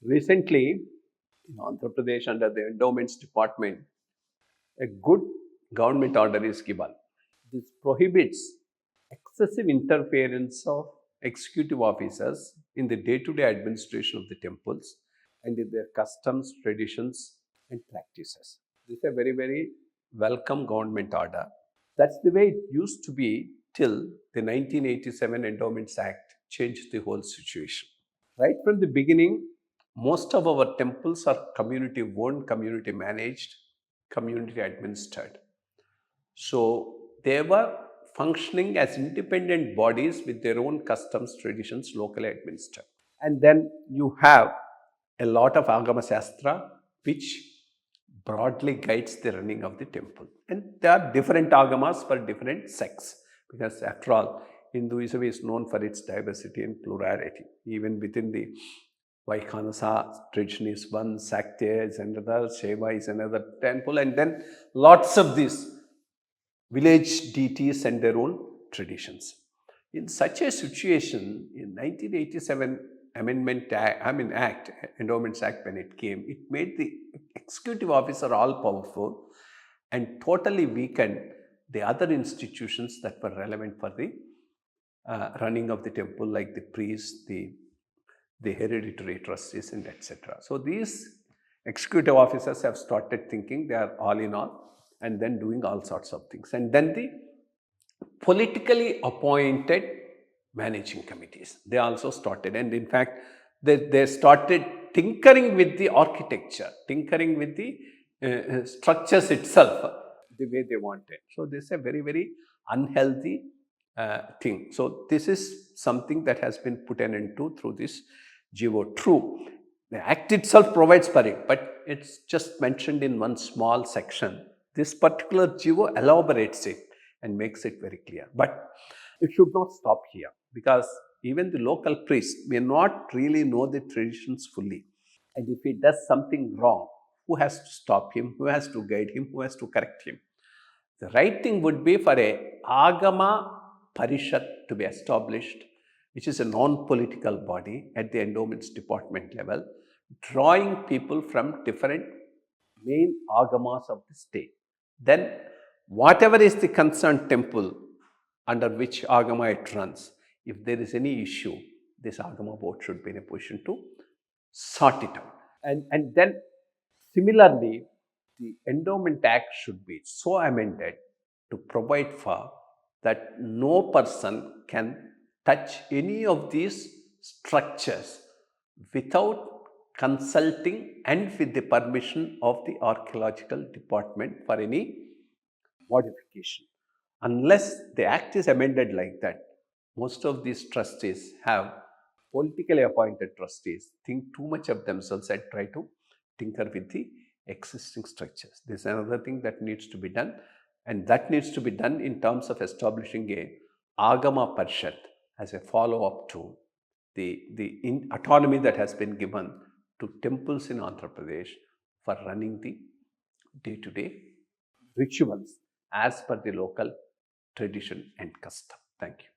Recently, in Andhra Pradesh, under the endowments department, a good government order is given. This prohibits excessive interference of executive officers in the day-to-day administration of the temples and in their customs, traditions, and practices. This is a very, very welcome government order. That's the way it used to be till the 1987 Endowments Act changed the whole situation. Right from the beginning, most of our temples are community owned, community managed, community administered. So they were functioning as independent bodies with their own customs, traditions, locally administered. And then you have a lot of Agama Shastra, which broadly guides the running of the temple. And there are different Agamas for different sects, because after all, Hinduism is known for its diversity and plurality. Even within the Vaikhanasa tradition is one, Sakya is another, Shaiva is another temple, and then lots of these village deities and their own traditions. In such a situation, in 1987 Act, Endowments Act, when it came, it made the executive officer all powerful and totally weakened the other institutions that were relevant for the running of the temple, like the priests, the hereditary trustees, and etc. So these executive officers have started thinking they are all in all and then doing all sorts of things. And then the politically appointed managing committees, they also started. And in fact, they started tinkering with the architecture, tinkering with the structures itself the way they wanted. So this is a very, very unhealthy thing. So this is something that has been put an end to through this GO. True, the act itself provides for it, but it's just mentioned in one small section. This particular GO elaborates it and makes it very clear. But it should not stop here, because even the local priest may not really know the traditions fully. And if he does something wrong, who has to stop him? Who has to guide him? Who has to correct him? The right thing would be for a Agama Parishat to be established, which is a non-political body at the endowments department level, drawing people from different main Agamas of the state. Then whatever is the concerned temple under which Agama it runs, if there is any issue, this Agama board should be in a position to sort it out. And then similarly, the Endowment Act should be so amended to provide for that no person can touch any of these structures without consulting and with the permission of the archaeological department for any modification. Unless the act is amended like that, most of these trustees have politically appointed trustees think too much of themselves and try to tinker with the existing structures. This is another thing that needs to be done, and that needs to be done in terms of establishing a Agama Parishat as a follow-up to the autonomy that has been given to temples in Andhra Pradesh for running the day-to-day rituals as per the local tradition and custom. Thank you.